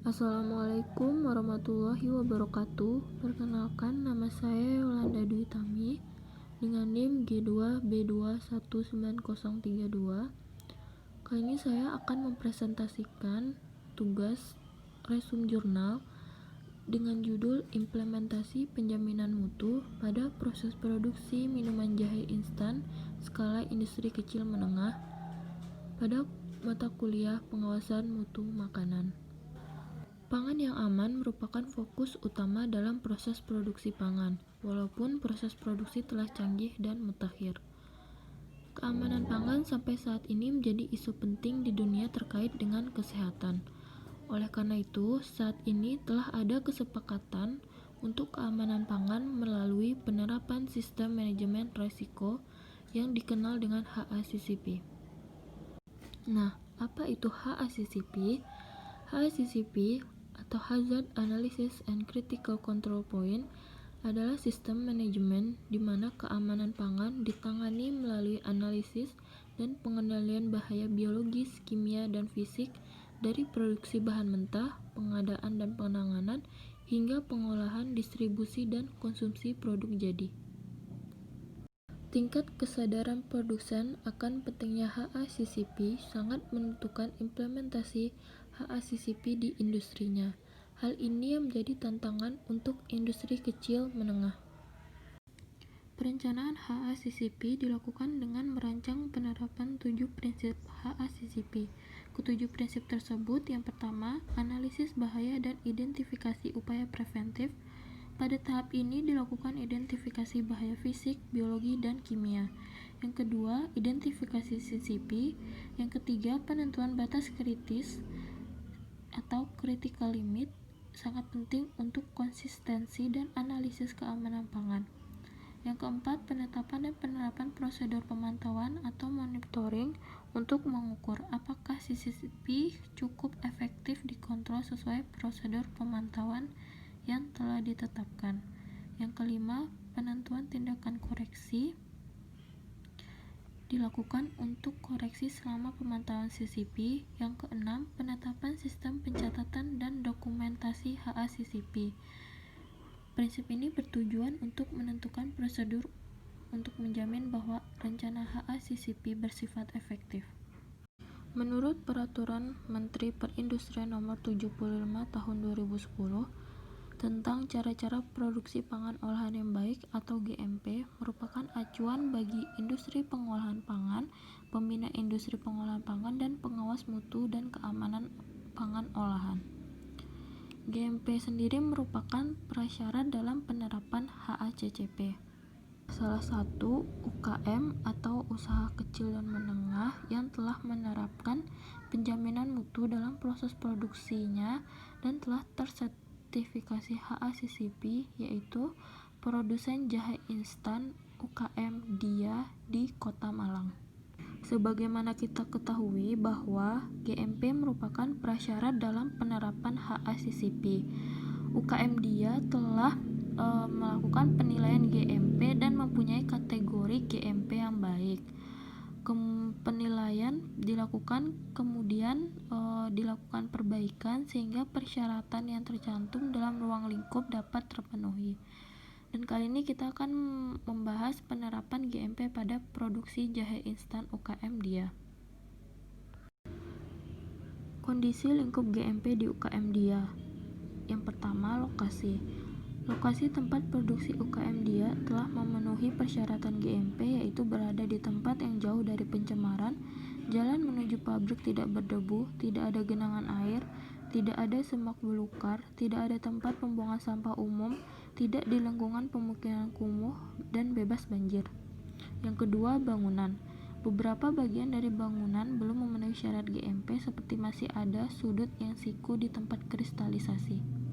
Assalamualaikum warahmatullahi wabarakatuh. Perkenalkan, nama saya Yolanda Dwi Tami dengan NIM G2B2190032. Kali ini saya akan mempresentasikan tugas resume jurnal dengan judul Implementasi Penjaminan Mutu pada Proses Produksi Minuman Jahe Instan Skala Industri Kecil Menengah pada mata kuliah Pengawasan Mutu Makanan. Pangan yang aman merupakan fokus utama dalam proses produksi pangan, walaupun proses produksi telah canggih dan mutakhir. Keamanan pangan sampai saat ini menjadi isu penting di dunia terkait dengan kesehatan. Oleh karena itu, saat ini telah ada kesepakatan untuk keamanan pangan melalui penerapan sistem manajemen risiko yang dikenal dengan HACCP. Nah, apa itu HACCP? HACCP atau Hazard Analysis and Critical Control Point adalah sistem manajemen di mana keamanan pangan ditangani melalui analisis dan pengendalian bahaya biologis, kimia, dan fisik dari produksi bahan mentah, pengadaan dan penanganan, hingga pengolahan, distribusi, dan konsumsi produk jadi. Tingkat kesadaran produsen akan pentingnya HACCP sangat menentukan implementasi HACCP di industrinya. Hal ini yang menjadi tantangan untuk industri kecil menengah. Perencanaan HACCP dilakukan dengan merancang penerapan 7 prinsip HACCP. Ketujuh prinsip tersebut, yang pertama, analisis bahaya dan identifikasi upaya preventif. Pada tahap ini dilakukan identifikasi bahaya fisik, biologi, dan kimia. Yang kedua, identifikasi CCP. Yang ketiga, penentuan batas kritis atau critical limit sangat penting untuk konsistensi dan analisis keamanan pangan. Yang keempat, penetapan dan penerapan prosedur pemantauan atau monitoring untuk mengukur apakah CCP cukup efektif dikontrol sesuai prosedur pemantauan yang telah ditetapkan. Yang kelima, penentuan tindakan koreksi dilakukan untuk koreksi selama pemantauan CCP. Yang keenam, penetapan sistem pencatatan dan dokumentasi HACCP. Prinsip ini bertujuan untuk menentukan prosedur untuk menjamin bahwa rencana HACCP bersifat efektif. Menurut Peraturan Menteri Perindustrian Nomor 75 Tahun 2010 tentang cara-cara produksi pangan olahan yang baik atau GMP, merupakan acuan bagi industri pengolahan pangan, pembina industri pengolahan pangan, dan pengawas mutu dan keamanan pangan olahan. GMP sendiri merupakan prasyarat dalam penerapan HACCP. Salah satu UKM atau usaha kecil dan menengah yang telah menerapkan penjaminan mutu dalam proses produksinya dan telah tersertifikasi HACCP yaitu produsen jahe instan UKM Dia di Kota Malang. Sebagaimana kita ketahui bahwa GMP merupakan prasyarat dalam penerapan HACCP. UKM Dia telah melakukan penilaian GMP dan mempunyai kategori GMP yang baik. Penilaian dilakukan, kemudian dilakukan perbaikan sehingga persyaratan yang tercantum dalam ruang lingkup dapat terpenuhi. Dan kali ini kita akan membahas penerapan GMP pada produksi jahe instan UKM Dia. Kondisi lingkup GMP di UKM Dia. Yang pertama, lokasi. Lokasi tempat produksi UKM Dia telah memenuhi persyaratan GMP, yaitu berada di tempat yang jauh dari pencemaran, jalan menuju pabrik tidak berdebu, tidak ada genangan air, tidak ada semak belukar, tidak ada tempat pembuangan sampah umum, tidak di lingkungan pemukiman kumuh, dan bebas banjir. Yang kedua, bangunan. Beberapa bagian dari bangunan belum memenuhi syarat GMP, seperti masih ada sudut yang siku di tempat kristalisasi.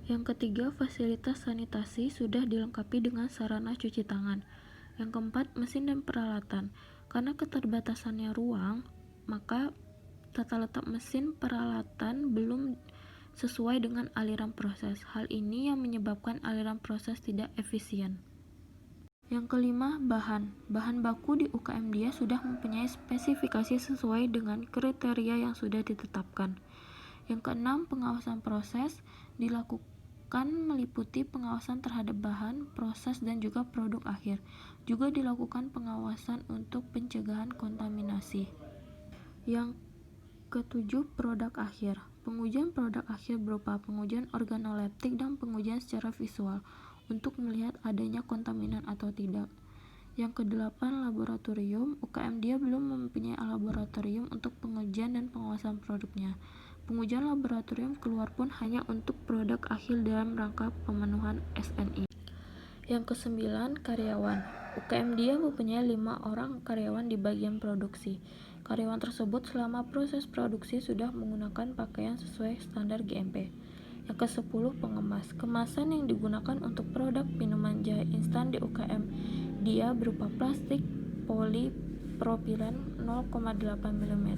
Yang ketiga, fasilitas sanitasi sudah dilengkapi dengan sarana cuci tangan. Yang keempat, mesin dan peralatan. Karena keterbatasannya ruang, maka tata letak mesin peralatan belum sesuai dengan aliran proses. Hal ini yang menyebabkan aliran proses tidak efisien. Yang kelima, bahan. Bahan baku di UKM Dia sudah mempunyai spesifikasi sesuai dengan kriteria yang sudah ditetapkan. Yang keenam, pengawasan proses dilakukan meliputi pengawasan terhadap bahan, proses, dan juga produk akhir. Juga dilakukan pengawasan untuk pencegahan kontaminasi. Yang ketujuh, produk akhir. Pengujian produk akhir berupa pengujian organoleptik dan pengujian secara visual untuk melihat adanya kontaminan atau tidak. Yang kedelapan, laboratorium. UKM dia belum mempunyai laboratorium untuk pengujian dan pengawasan produknya. Pengujian laboratorium keluar pun hanya untuk produk akhir dalam rangka pemenuhan SNI. Yang kesembilan, karyawan. UKM dia mempunyai 5 orang karyawan di bagian produksi. Karyawan tersebut selama proses produksi sudah menggunakan pakaian sesuai standar GMP. Yang ke-10, pengemas. Kemasan yang digunakan untuk produk minuman jahe instan di UKM dia berupa plastik polipropilen 0,8 mm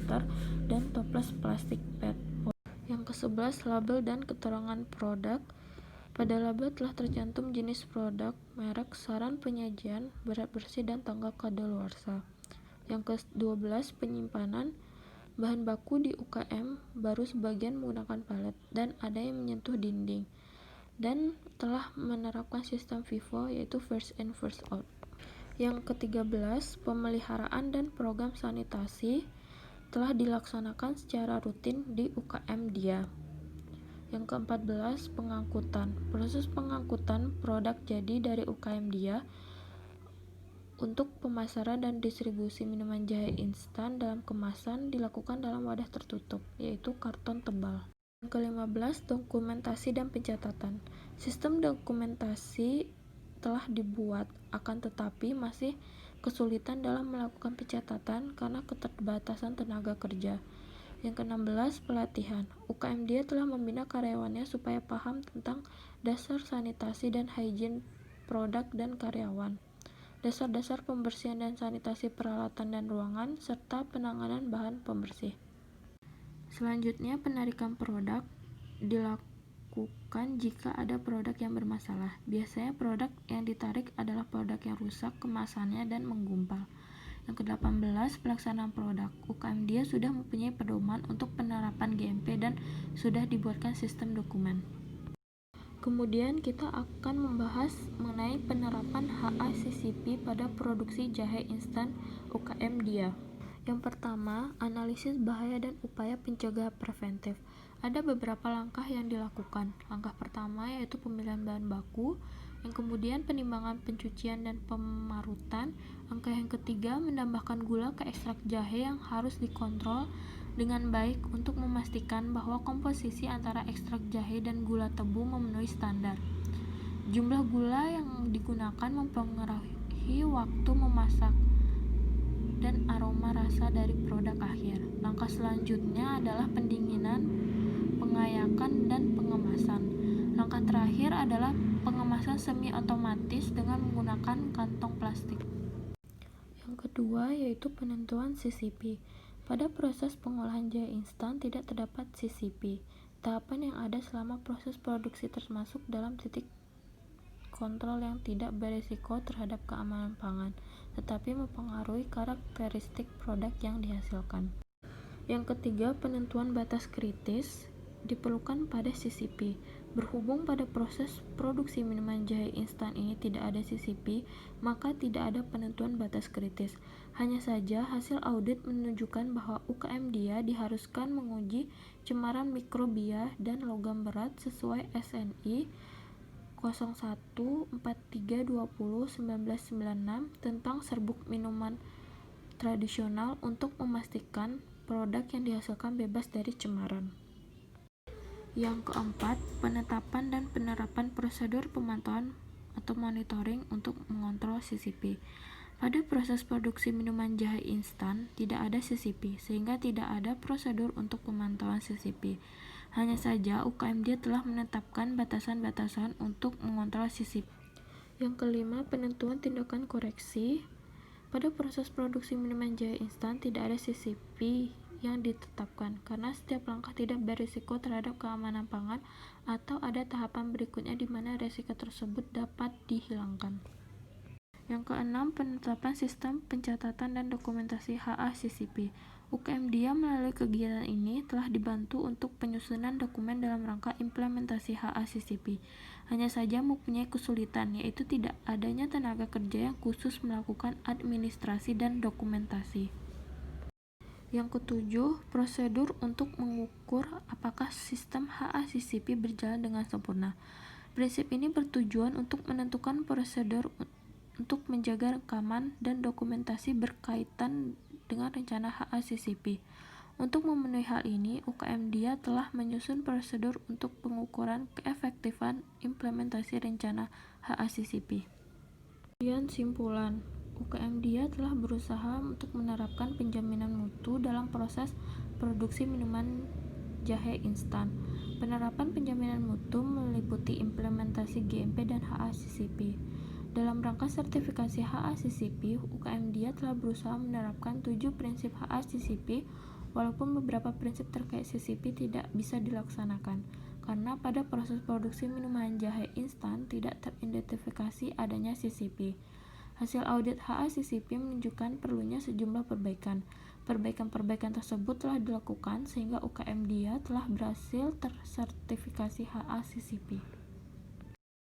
dan toples plastik PET. Yang ke-11, label dan keterangan produk. Pada label telah tercantum jenis produk, merek, saran penyajian, berat bersih, dan tanggal kadaluarsa. Yang ke-12, penyimpanan. Bahan baku di UKM baru sebagian menggunakan palet dan ada yang menyentuh dinding dan telah menerapkan sistem FIFO yaitu first in first out. Yang ke-13, pemeliharaan dan program sanitasi telah dilaksanakan secara rutin di UKM dia. Yang ke-14, pengangkutan. Proses pengangkutan produk jadi dari UKM dia untuk pemasaran dan distribusi minuman jahe instan dalam kemasan dilakukan dalam wadah tertutup, yaitu karton tebal. Yang ke-15, dokumentasi dan pencatatan. Sistem dokumentasi telah dibuat, akan tetapi masih kesulitan dalam melakukan pencatatan karena keterbatasan tenaga kerja. Yang ke-16, pelatihan. UKM dia telah membina karyawannya supaya paham tentang dasar sanitasi dan hygiene produk dan karyawan, dasar-dasar pembersihan dan sanitasi peralatan dan ruangan, serta penanganan bahan pembersih. Selanjutnya, penarikan produk dilakukan jika ada produk yang bermasalah. Biasanya produk yang ditarik adalah produk yang rusak kemasannya dan menggumpal. Yang ke-18, pelaksanaan produk. UKM dia sudah mempunyai pedoman untuk penerapan GMP dan sudah dibuatkan sistem dokumen. Kemudian kita akan membahas mengenai penerapan HACCP pada produksi jahe instan UKM dia. Yang pertama, analisis bahaya dan upaya pencegahan preventif. Ada beberapa langkah yang dilakukan. Langkah pertama yaitu pemilihan bahan baku, yang kemudian penimbangan pencucian dan pemarutan. Langkah yang ketiga, menambahkan gula ke ekstrak jahe yang harus dikontrol dengan baik untuk memastikan bahwa komposisi antara ekstrak jahe dan gula tebu memenuhi standar. Jumlah gula yang digunakan mempengaruhi waktu memasak dan aroma rasa dari produk akhir. Langkah selanjutnya adalah pendinginan, pengayakan, dan pengemasan. Langkah terakhir adalah pengemasan semi otomatis dengan menggunakan kantong plastik. Yang kedua yaitu penentuan CCP. Pada proses pengolahan jahe instan tidak terdapat CCP. Tahapan yang ada selama proses produksi termasuk dalam titik kontrol yang tidak berisiko terhadap keamanan pangan, tetapi mempengaruhi karakteristik produk yang dihasilkan. Yang ketiga, penentuan batas kritis diperlukan pada CCP. Berhubung pada proses produksi minuman jahe instan ini tidak ada CCP, maka tidak ada penentuan batas kritis. Hanya saja hasil audit menunjukkan bahwa UKM dia diharuskan menguji cemaran mikrobia dan logam berat sesuai SNI 014320/1996 tentang serbuk minuman tradisional untuk memastikan produk yang dihasilkan bebas dari cemaran. Yang keempat, penetapan dan penerapan prosedur pemantauan atau monitoring untuk mengontrol CCP. Pada proses produksi minuman jahe instan tidak ada CCP, sehingga tidak ada prosedur untuk pemantauan CCP. Hanya saja UKM dia telah menetapkan batasan-batasan untuk mengontrol CCP. Yang kelima, penentuan tindakan koreksi. Pada proses produksi minuman jahe instan tidak ada CCP yang ditetapkan karena setiap langkah tidak berisiko terhadap keamanan pangan atau ada tahapan berikutnya di mana risiko tersebut dapat dihilangkan. Yang keenam, penetapan sistem pencatatan dan dokumentasi HACCP. UKM Dia melalui kegiatan ini telah dibantu untuk penyusunan dokumen dalam rangka implementasi HACCP. Hanya saja mempunyai kesulitan, yaitu tidak adanya tenaga kerja yang khusus melakukan administrasi dan dokumentasi. Yang ketujuh, prosedur untuk mengukur apakah sistem HACCP berjalan dengan sempurna. Prinsip ini bertujuan untuk menentukan prosedur untuk menjaga rekaman dan dokumentasi berkaitan dengan rencana HACCP. Untuk memenuhi hal ini, UKM Dia telah menyusun prosedur untuk pengukuran keefektifan implementasi rencana HACCP. Kemudian simpulan, UKM Dia telah berusaha untuk menerapkan penjaminan mutu dalam proses produksi minuman jahe instan. Penerapan penjaminan mutu meliputi implementasi GMP dan HACCP. Dalam rangka sertifikasi HACCP, UKM Dia telah berusaha menerapkan 7 prinsip HACCP, walaupun beberapa prinsip terkait CCP tidak bisa dilaksanakan, karena pada proses produksi minuman jahe instan tidak teridentifikasi adanya CCP. Hasil audit HACCP menunjukkan perlunya sejumlah perbaikan. Perbaikan-perbaikan tersebut telah dilakukan sehingga UKM Dia telah berhasil tersertifikasi HACCP.